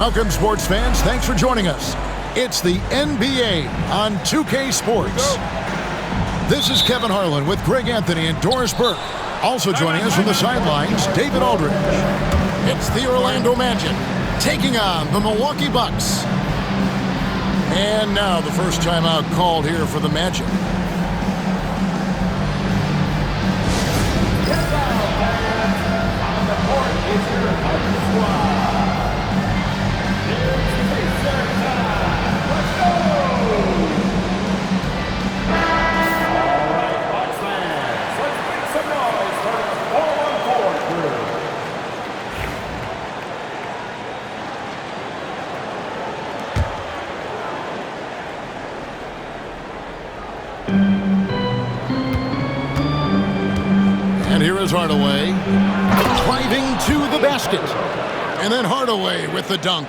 Welcome, sports fans. Thanks for joining us. It's the NBA on 2K Sports. This is Kevin Harlan with Greg Anthony and Doris Burke. Also joining us from the sidelines, David Aldridge. It's the Orlando Magic taking on the Milwaukee Bucks. And now the first timeout called here for the Magic. On the court is your squad. And here is Hardaway, driving to the basket. And then Hardaway with the dunk.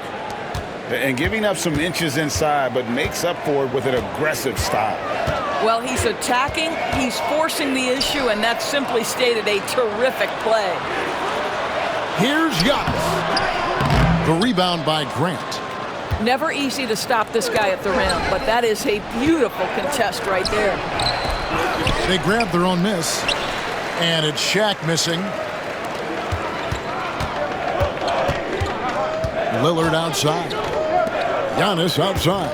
And giving up some inches inside, but makes up for it with an aggressive style. Well, he's attacking, he's forcing the issue, and that's simply stated a terrific play. Here's Giannis. The rebound by Grant. Never easy to stop this guy at the rim, but that is a beautiful contest right there. They grab their own miss. And it's Shaq missing. Lillard outside. Giannis outside.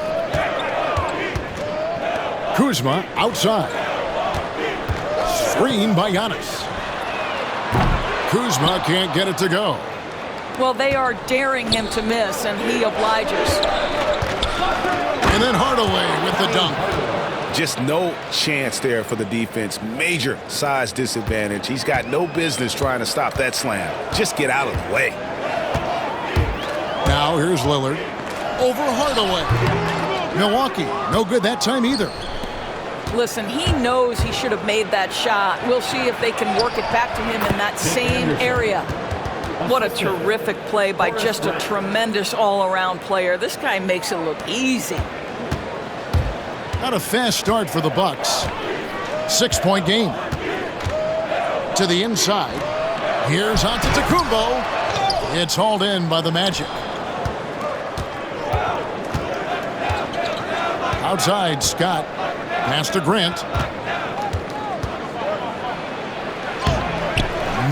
Kuzma outside. Screen by Giannis. Kuzma can't get it to go. Well, they are daring him to miss, and he obliges. And then Hardaway with the dunk. Just no chance there for the defense. Major size disadvantage. He's got no business trying to stop that slam. Just get out of the way. Now here's Lillard. Over Hardaway. Milwaukee, no good that time either. Listen, he knows he should have made that shot. We'll see if they can work it back to him in that same area. What a terrific play by just a tremendous all-around player. This guy makes it look easy. Not a fast start for the Bucks. 6-point game. To the inside. Here's Antetokounmpo. It's hauled in by the Magic. Outside, Scott. Pass to Grant.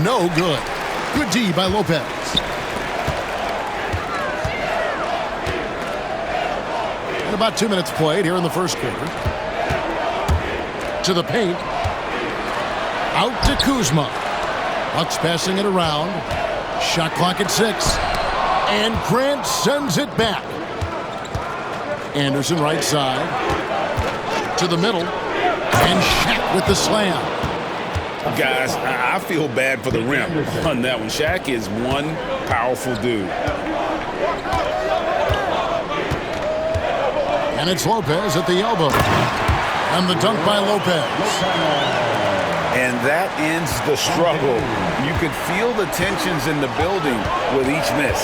No good. Good D by Lopez. And about 2 minutes played here in the first quarter. To the paint. Out to Kuzma. Bucks passing it around. Shot clock at 6. And Grant sends it back. Anderson right side. To the middle. And Shaq with the slam. Guys, I feel bad for the rim on that one. Shaq is one powerful dude. And it's Lopez at the elbow. And the dunk by Lopez. And that ends the struggle. You could feel the tensions in the building with each miss.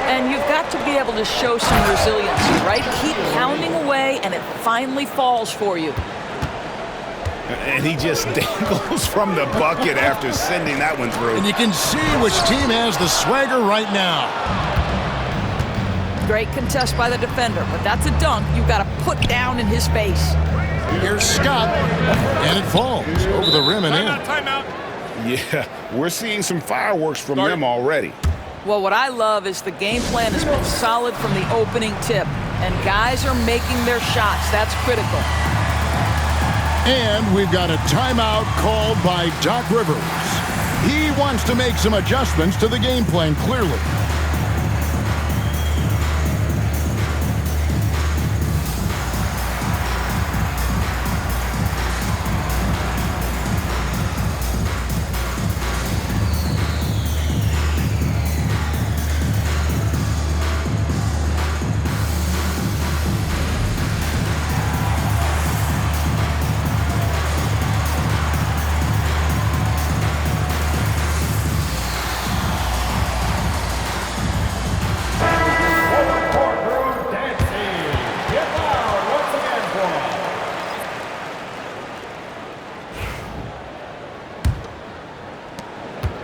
And you've got to be able to show some resiliency, right? Keep pounding away, and it finally falls for you. And he just dangles from the bucket after sending that one through. And you can see which team has the swagger right now. Great contest by the defender, but that's a dunk you've got to put down in his face. Here's Scott, and it falls over the rim and in. Timeout. Yeah, we're seeing some fireworks from them already. Well, what I love is the game plan has been solid from the opening tip, and guys are making their shots. That's critical. And we've got a timeout called by Doc Rivers. He wants to make some adjustments to the game plan, clearly.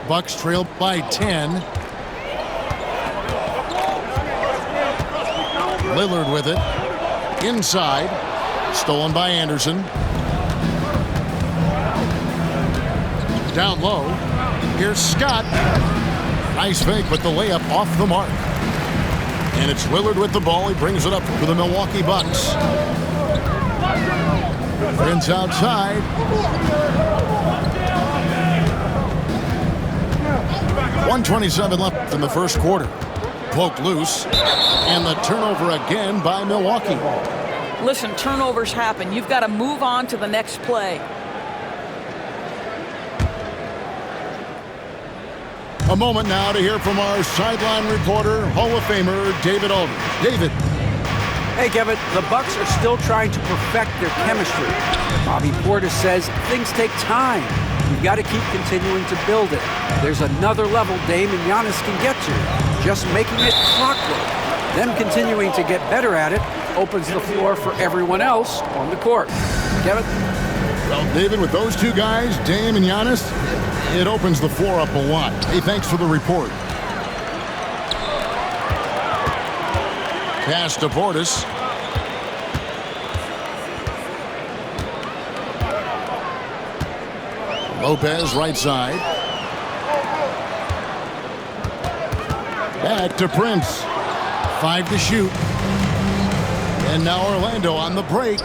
Bucks trail by 10. Lillard with it. Inside. Stolen by Anderson. Down low. Here's Scott. Nice fake, but the layup off the mark. And it's Lillard with the ball. He brings it up for the Milwaukee Bucks. Prince outside. 1:27 left in the first quarter. Poked loose. And the turnover again by Milwaukee. Listen, turnovers happen. You've got to move on to the next play. A moment now to hear from our sideline reporter, Hall of Famer David Aldridge. David. Hey, Kevin, the Bucks are still trying to perfect their chemistry. Bobby Portis says things take time. You've got to keep continuing to build it. There's another level Dame and Giannis can get to. Just making it clockwork. Them continuing to get better at it opens the floor for everyone else on the court. Kevin? Well, David, with those two guys, Dame and Giannis, it opens the floor up a lot. Hey, thanks for the report. Pass to Portis. Lopez, right side. Back to Prince. 5 to shoot. And now Orlando on the break.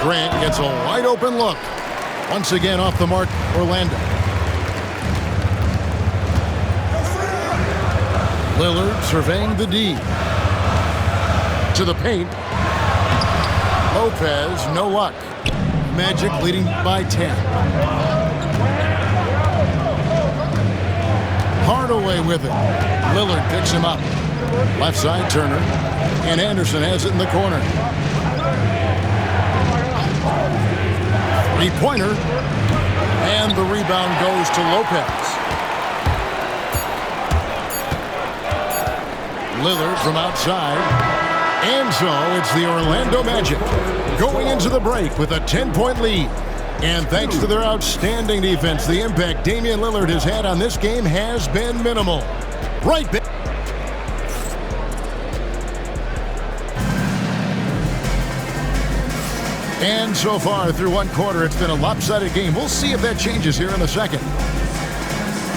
Grant gets a wide open look. Once again off the mark, Orlando. Lillard surveying the D. To the paint. Lopez, no luck. Magic leading by 10. Hardaway with it. Lillard picks him up. Left side, Turner. And Anderson has it in the corner. Three-pointer. And the rebound goes to Lopez. Lillard from outside. And so it's the Orlando Magic going into the break with a 10-point lead. And thanks to their outstanding defense, the impact Damian Lillard has had on this game has been minimal. Right back. And so far through one quarter, it's been a lopsided game. We'll see if that changes here in a second.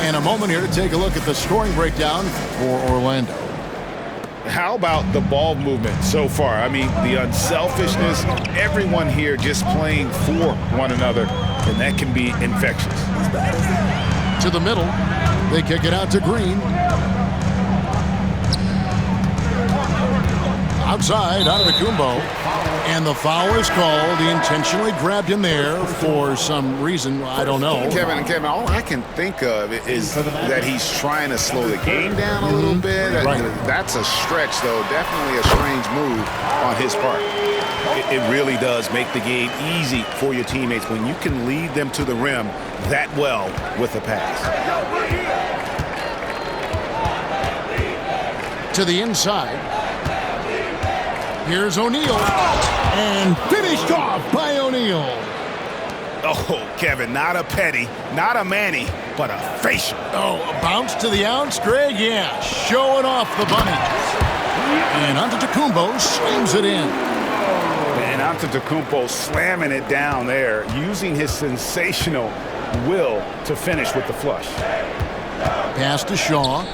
And a moment here to take a look at the scoring breakdown for Orlando. How about the ball movement so far? I mean, the unselfishness, everyone here just playing for one another, and that can be infectious. To the middle, they kick it out to Green. Outside, out of the Kumbo. And the foul is called. He intentionally grabbed him there for some reason. I don't know. Kevin, all I can think of is that he's trying to slow the game down a little bit. Right. That's a stretch, though. Definitely a strange move on his part. It really does make the game easy for your teammates when you can lead them to the rim that well with a pass. To the inside. Here's O'Neal. And finished off by O'Neal. Oh, Kevin, not a petty, not a Manny, but a facial. Oh, a bounce to the ounce, Greg? Yeah, showing off the bunny. And Antetokounmpo slams it in. And Antetokounmpo slamming it down there, using his sensational will to finish with the flush. Pass to Shaw.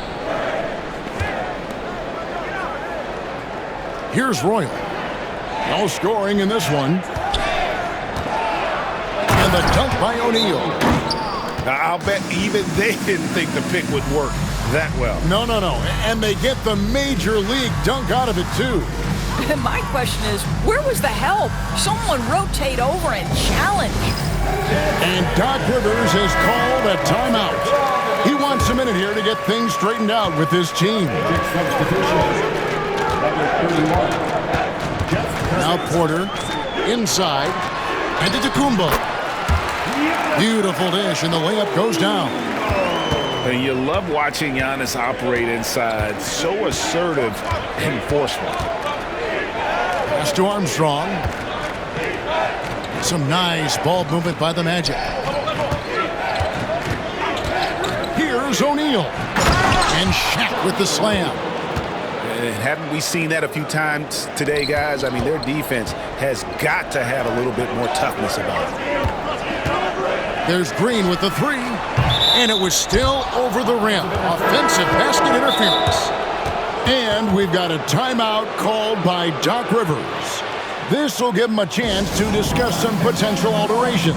Here's Royal. No scoring in this one. And the dunk by O'Neal. I'll bet even they didn't think the pick would work that well. No. And they get the major league dunk out of it, too. My question is, where was the help? Someone rotate over and challenge. And Doc Rivers has called a timeout. He wants a minute here to get things straightened out with his team. Now Porter, inside, and Antetokounmpo. Beautiful dish, and the layup goes down. And you love watching Giannis operate inside. So assertive and forceful. Pass to Armstrong. Some nice ball movement by the Magic. Here's O'Neal. And Shaq with the slam. and haven't we seen that a few times today, guys? I mean, their defense has got to have a little bit more toughness about it. There's Green with the three, and it was still over the rim. Offensive basket interference. And we've got a timeout called by Doc Rivers. This will give him a chance to discuss some potential alterations.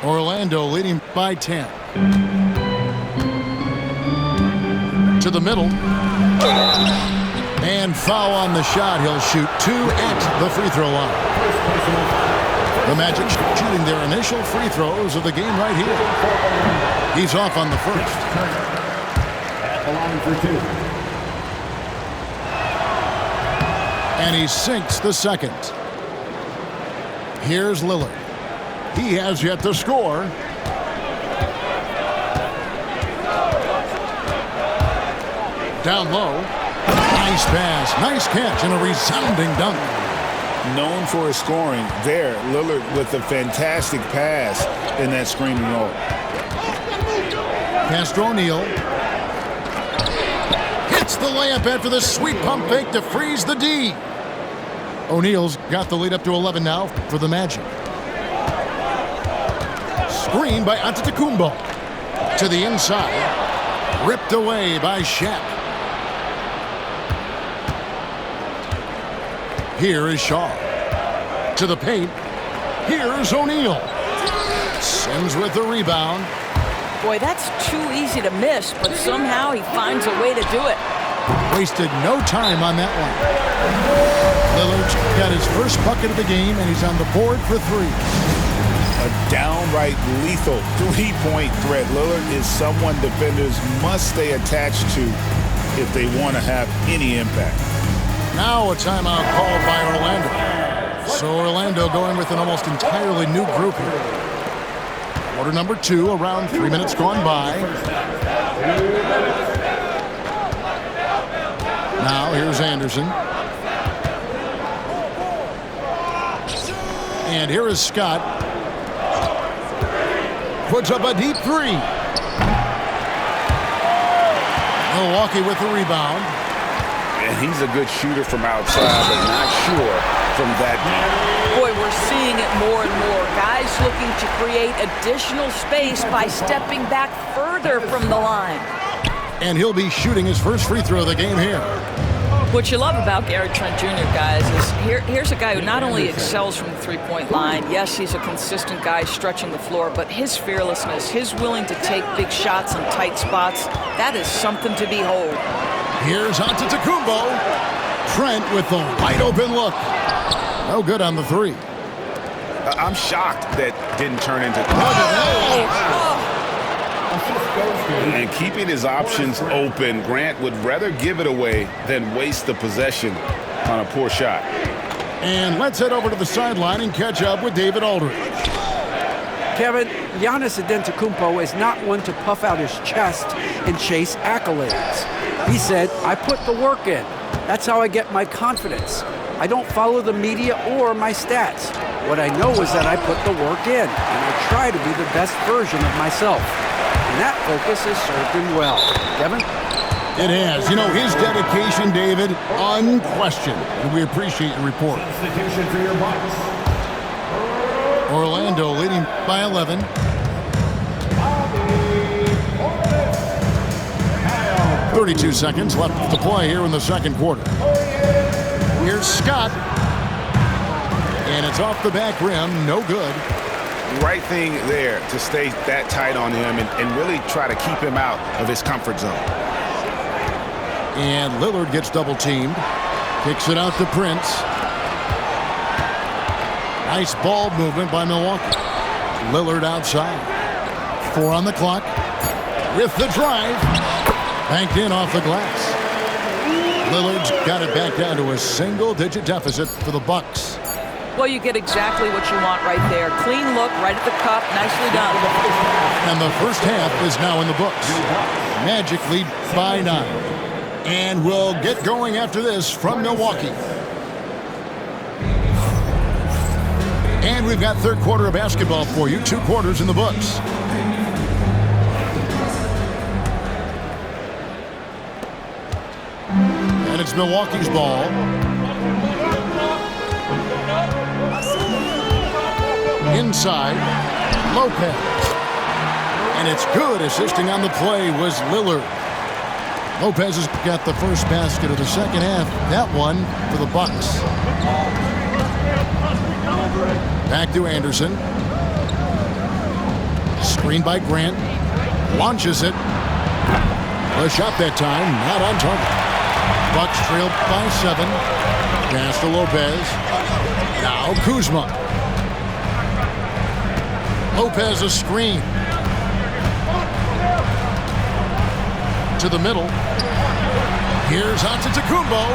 Orlando leading by 10. To the middle. And foul on the shot. He'll shoot 2 at the free throw line. The Magic shooting their initial free throws of the game right here. He's off on the first. At the line for 2. And he sinks the second. Here's Lillard. He has yet to score. Down low. Nice pass. Nice catch and a resounding dunk. Known for his scoring there, Lillard with a fantastic pass in that screen and roll. Pass to O'Neal. Hits the layup after the sweet pump fake to freeze the D. O'Neal's got the lead up to 11 now for the Magic. Screen by Antetokounmpo. To the inside. Ripped away by Shaq. Here is Shaw. To the paint. Here's O'Neal. Sims with the rebound. Boy, that's too easy to miss, but somehow he finds a way to do it. Wasted no time on that one. Lillard's got his first bucket of the game, and he's on the board for 3. A downright lethal three-point threat. Lillard is someone defenders must stay attached to if they want to have any impact. Now a timeout called by Orlando. So Orlando going with an almost entirely new group here. Quarter number 2, around 3 minutes gone by. Now here's Anderson. And here is Scott. Puts up a deep 3. Milwaukee with the rebound. And he's a good shooter from outside, but not sure from that deep. Boy, we're seeing it more and more. Guys looking to create additional space by stepping back further from the line. And he'll be shooting his first free throw of the game here. What you love about Gary Trent Jr., guys, is here's a guy who not only excels from the three-point line, yes, he's a consistent guy stretching the floor, but his fearlessness, his willing to take big shots in tight spots, that is something to behold. Here's Antetokounmpo. Trent with the wide open look. No good on the 3. I'm shocked that didn't turn into... And keeping his options open, Grant would rather give it away than waste the possession on a poor shot. And let's head over to the sideline and catch up with David Aldridge. Kevin, Giannis Antetokounmpo is not one to puff out his chest and chase accolades. He said, I put the work in. That's how I get my confidence. I don't follow the media or my stats. What I know is that I put the work in, and I try to be the best version of myself. And that focus has served him well. Kevin? It has. You know, his dedication, David, unquestioned. And we appreciate your report. Substitution for your Bucks. Orlando leading by 11. 32 seconds left to play here in the second quarter. Here's Scott. And it's off the back rim. No good. Right thing there to stay that tight on him and really try to keep him out of his comfort zone. And Lillard gets double teamed. Kicks it out to Prince. Nice ball movement by Milwaukee. Lillard outside. 4 on the clock. With the drive. Banked in off the glass. Lillard's got it back down to a single-digit deficit for the Bucks. Well, you get exactly what you want right there. Clean look, right at the cup, nicely done. And the first half is now in the books. Magic lead by 9. And we'll get going after this from Milwaukee. And we've got third quarter of basketball for you. 2 quarters in the books. And it's Milwaukee's ball. Inside, Lopez. And it's good. Assisting on the play was Lillard. Lopez has got the first basket of the second half. That one for the Bucks. Back to Anderson. Screened by Grant. Launches it. A shot that time, not on target. Bucks trailed by 7. Pass to Lopez. Now Kuzma. Lopez a screen. To the middle. Here's Antetokounmpo.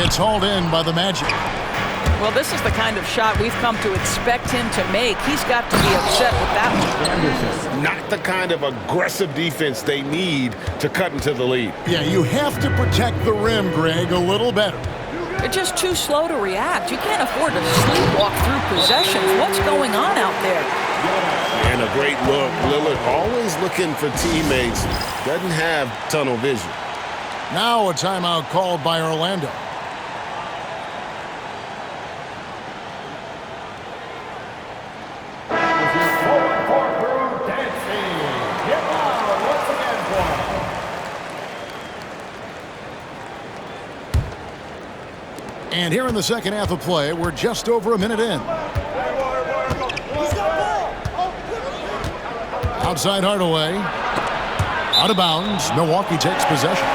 It's hauled in by the Magic. Well, this is the kind of shot we've come to expect him to make. He's got to be upset with that one. Not the kind of aggressive defense they need to cut into the lead. Yeah, you have to protect the rim, Greg, a little better. They're just too slow to react. You can't afford to sleepwalk through possessions. What's going on out there? And a great look. Lillard always looking for teammates. Doesn't have tunnel vision. Now a timeout called by Orlando. And here in the second half of play, we're just over a minute in. Outside Hardaway. Out of bounds. Milwaukee takes possession.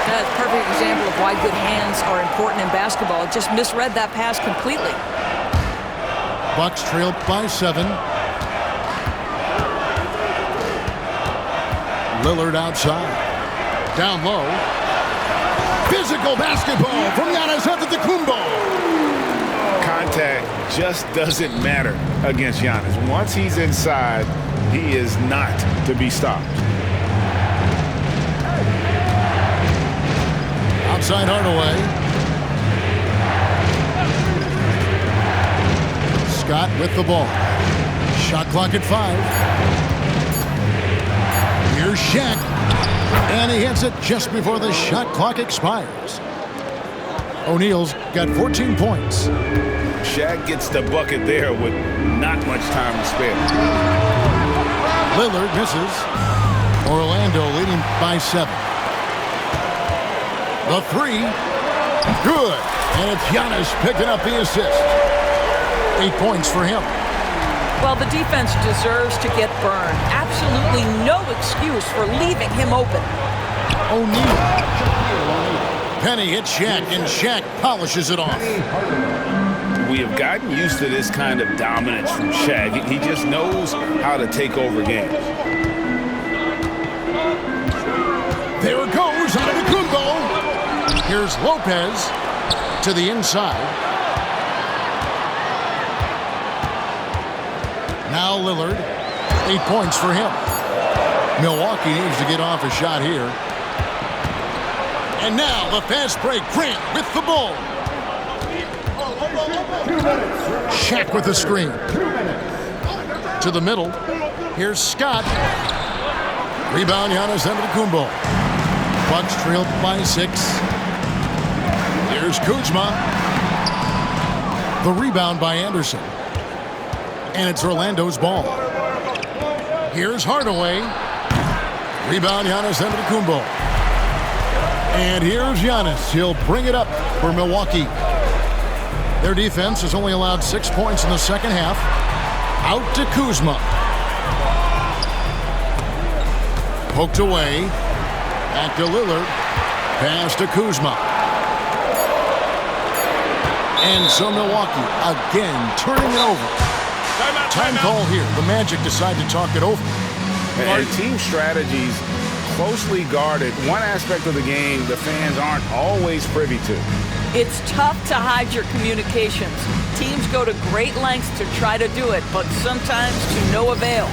That's a perfect example of why good hands are important in basketball. Just misread that pass completely. Bucks trailed by 7. Lillard outside. Down low. Physical basketball from Giannis Antetokounmpo. Contact just doesn't matter against Giannis. Once he's inside, he is not to be stopped. Outside Hardaway. Scott with the ball. Shot clock at 5. Here's Shaq. And he hits it just before the shot clock expires. O'Neal's got 14 points. Shaq gets the bucket there with not much time to spare. Lillard misses. Orlando leading by 7. The 3. Good. And it's Giannis picking up the assist. 8 points for him. Well, the defense deserves to get burned. Absolutely no excuse for leaving him open. O'Neal. Penny hits Shaq, and Shaq polishes it off. We have gotten used to this kind of dominance from Shaq. He just knows how to take over games. There it goes, Antetokounmpo. Here's Lopez to the inside. Now Lillard, 8 points for him. Milwaukee needs to get off a shot here. And now the fast break. Grant with the ball. Shaq with the screen. To the middle. Here's Scott. Rebound, Giannis Antetokounmpo. Bucks trailed by 6. Here's Kuzma. The rebound by Anderson. And it's Orlando's ball. Here's Hardaway. Rebound, Giannis Antetokounmpo. And here's Giannis. He'll bring it up for Milwaukee. Their defense has only allowed 6 points in the second half. Out to Kuzma. Poked away. Back to Lillard. Pass to Kuzma. And so Milwaukee again turning it over. Time call here. The Magic decide to talk it over. And team strategies closely guarded. One aspect of the game the fans aren't always privy to. It's tough to hide your communications. Teams go to great lengths to try to do it, but sometimes to no avail.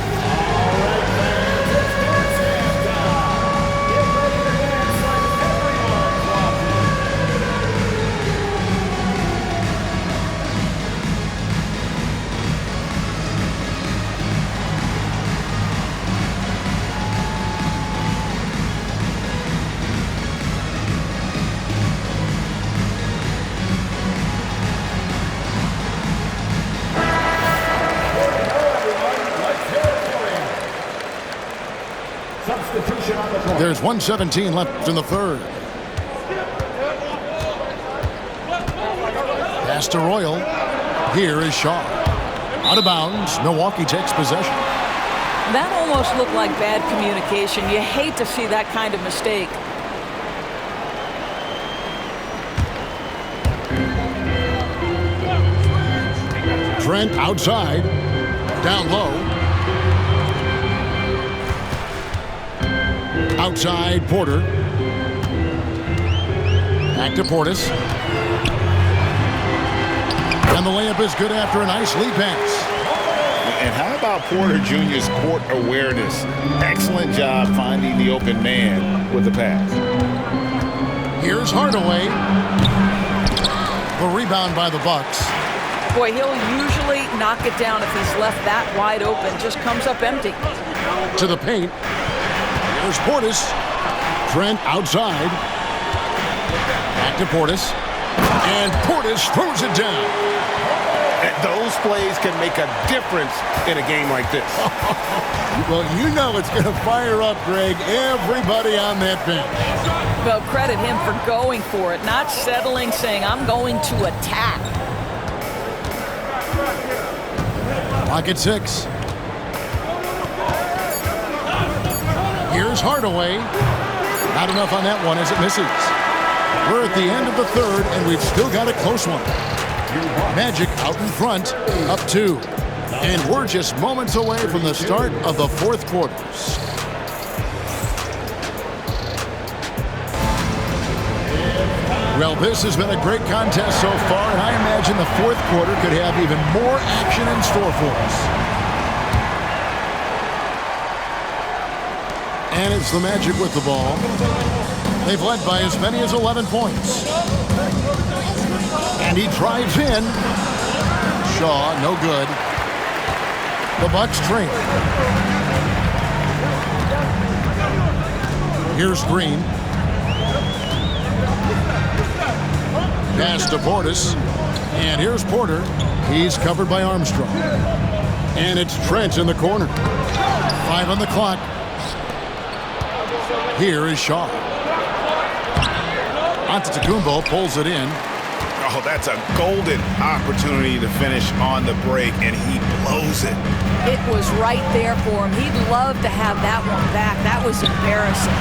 There's 1:17 left in the third. Pass to Royal. Here is Shaw. Out of bounds. Milwaukee takes possession. That almost looked like bad communication. You hate to see that kind of mistake. Trent outside. Down low. Outside, Porter. Back to Portis. And the layup is good after a nice lead pass. And how about Porter Jr.'s court awareness? Excellent job finding the open man with the pass. Here's Hardaway. The rebound by the Bucks. Boy, he'll usually knock it down if he's left that wide open. Just comes up empty. To the paint. There's Portis. Trent outside. Back to Portis. And Portis throws it down. And those plays can make a difference in a game like this. Well, you know it's going to fire up, Greg, everybody on that bench. Well, credit him for going for it, not settling, saying, I'm going to attack. Clock at 6. Here's Hardaway. Not enough on that one as it misses. We're at the end of the third, and we've still got a close one. Magic out in front, up 2. And we're just moments away from the start of the fourth quarters. Well, this has been a great contest so far, and I imagine the fourth quarter could have even more action in store for us. And it's the Magic with the ball. They've led by as many as 11 points. And he drives in. Shaw, no good. The Bucks train. Here's Green. Pass to Portis. And here's Porter. He's covered by Armstrong. And it's Trent in the corner. 5 on the clock. Here is Shaw. Antetokounmpo pulls it in. Oh, that's a golden opportunity to finish on the break, and he blows it. It was right there for him. He'd love to have that one back. That was embarrassing.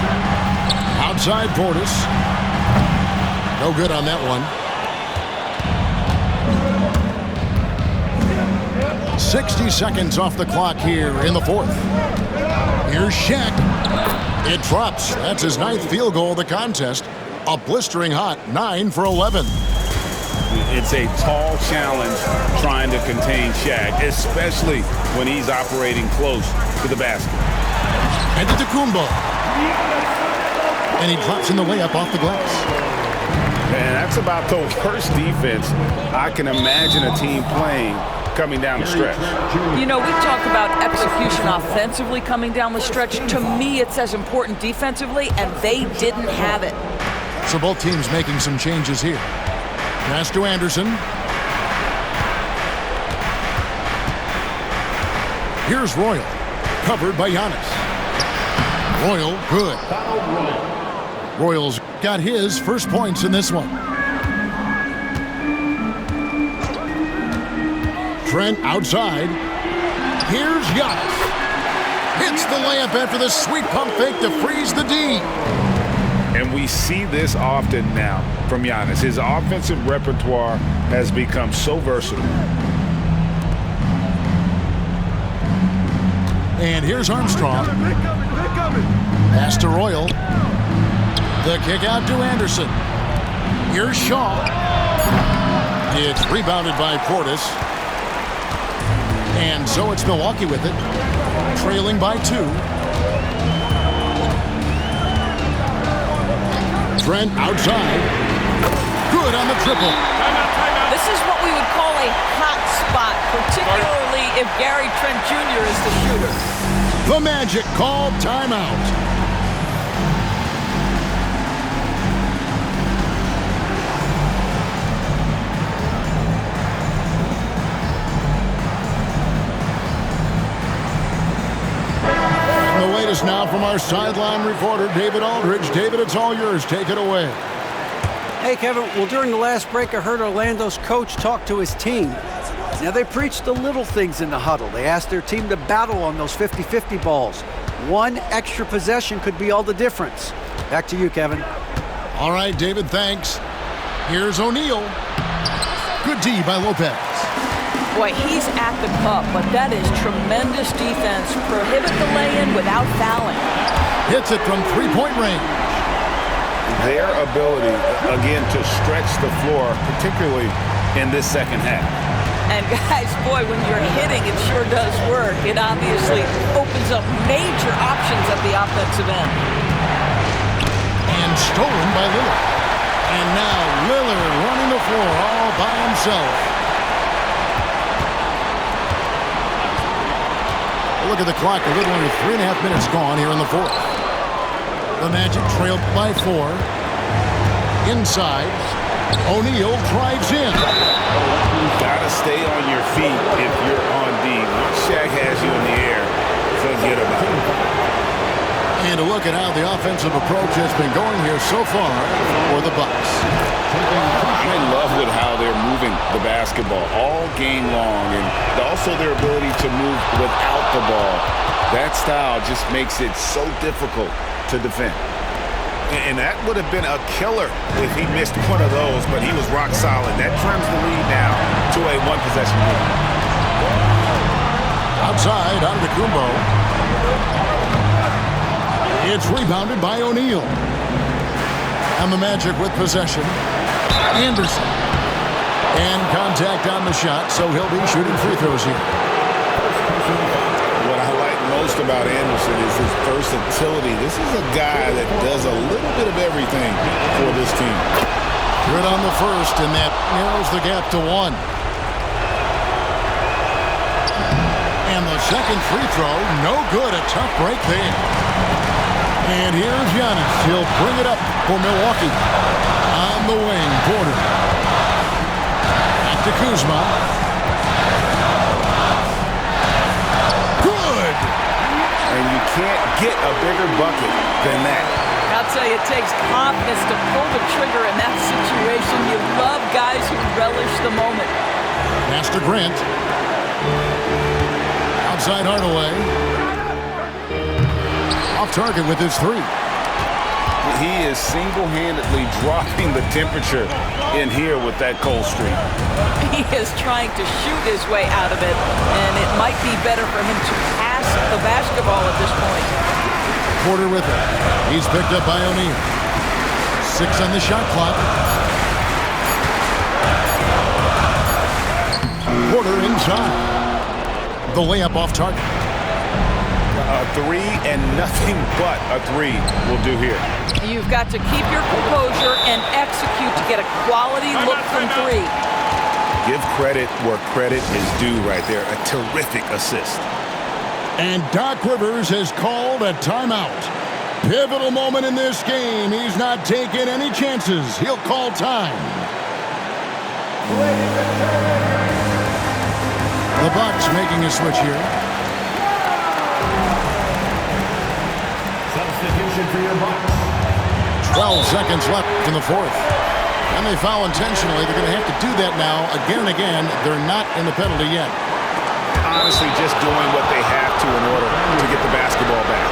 Outside Portis. No good on that one. 60 seconds off the clock here in the fourth. Here's Shaq. It drops. That's his 9th field goal of the contest. A blistering hot 9 for 11. It's a tall challenge trying to contain Shaq, especially when he's operating close to the basket. And to Kumbo. And he drops in the layup off the glass. Man, that's about the worst defense I can imagine a team playing coming down the stretch. You know, we talk about execution offensively coming down the stretch. To me, it's as important defensively, and they didn't have it. So both teams making some changes here. Pass to Anderson. Here's Royal. Covered by Giannis. Royal, good. Royal's got his first points in this one. Trent outside. Here's Giannis. Hits the layup after the sweet pump fake to freeze the D. And we see this often now from Giannis. His offensive repertoire has become so versatile. And here's Armstrong. Pass to Royal. The kick out to Anderson. Here's Shaw. It's rebounded by Portis. And so it's Milwaukee with it. Trailing by 2. Trent outside. Good on the triple. This is what we would call a hot spot, particularly if Gary Trent Jr. is the shooter. The Magic called timeout. The latest now from our sideline reporter, David Aldridge. David, it's all yours. Take it away. Hey, Kevin. Well, during the last break, I heard Orlando's coach talk to his team. Now, they preached the little things in the huddle. They asked their team to battle on those 50-50 balls. One extra possession could be all the difference. Back to you, Kevin. All right, David, thanks. Here's O'Neal. Good D by Lopez. Boy, he's at the cup, but that is tremendous defense. Prohibit the lay-in without fouling. Hits it from three-point range. Their ability, again, to stretch the floor, particularly in this second half. And guys, boy, when you're hitting, it sure does work. It obviously opens up major options at the offensive end. And stolen by Lillard. And now Lillard running the floor all by himself. Look at the clock, a little under 3.5 minutes gone here in the fourth. The Magic trailed by 4. Inside, O'Neal drives in. Gotta stay on your feet if you're on D. Once Shaq has you in the air, forget about it. And a look at how the offensive approach has been going here so far for the Bucks. I love with how they're moving the basketball all game long, and also their ability to move without the ball. That style just makes it so difficult to defend. And that would have been a killer if he missed one of those, but he was rock solid. That trims the lead now to a one-possession lead. Outside, Antetokounmpo. It's rebounded by O'Neal. And the Magic with possession. Anderson. And contact on the shot, so he'll be shooting free throws here. What I like most about Anderson is his versatility. This is a guy that does a little bit of everything for this team. Good on the first, and that narrows the gap to 1. And the second free throw, no good. A tough break there. And here's Giannis. He'll bring it up for Milwaukee. On the wing, Porter. Back to Kuzma. Good! And you can't get a bigger bucket than that. I'll tell you, it takes confidence to pull the trigger in that situation. You love guys who relish the moment. Pass to Grant. Outside Hardaway. Off target with his 3. He is single-handedly dropping the temperature in here with that cold streak. He is trying to shoot his way out of it, and it might be better for him to pass the basketball at this point. Porter with it. He's picked up by O'Neal. 6 on the shot clock. Porter inside. The layup off target. A 3 and nothing but a 3 will do here. You've got to keep your composure and execute to get a quality look from 3. Give credit where credit is due right there. A terrific assist. And Doc Rivers has called a timeout. Pivotal moment in this game. He's not taking any chances. He'll call time. The Bucks making a switch here. Substitution for your Bucks. 12 seconds left in the fourth. And they foul intentionally. They're going to have to do that now again and again. They're not in the penalty yet. Honestly, just doing what they have to in order to get the basketball back.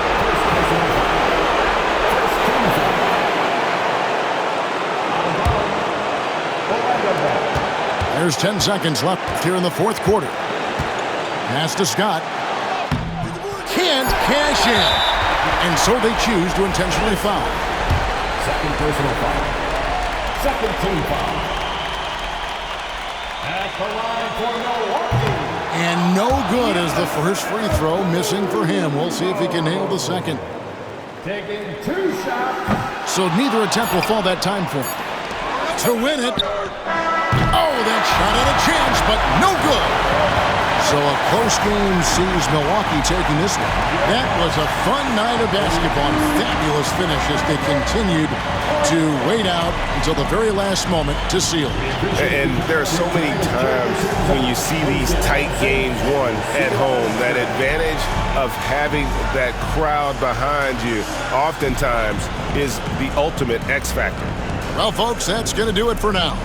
There's 10 seconds left here in the fourth quarter. Pass to Scott. Can't cash in. And so they choose to intentionally foul. Second personal foul. Second team foul. At the line for Milwaukee. And no good as the first free throw missing for him. We'll see if he can nail the second. Taking 2 shots. So neither attempt will fall that time for him. To win it. Oh, that shot had a chance, but no good. So a close game sees Milwaukee taking this one. That was a fun night of basketball. Fabulous finish as they continued to wait out until the very last moment to seal it. And there are so many times when you see these tight games won at home, that advantage of having that crowd behind you oftentimes is the ultimate X factor. Well, folks, that's going to do it for now.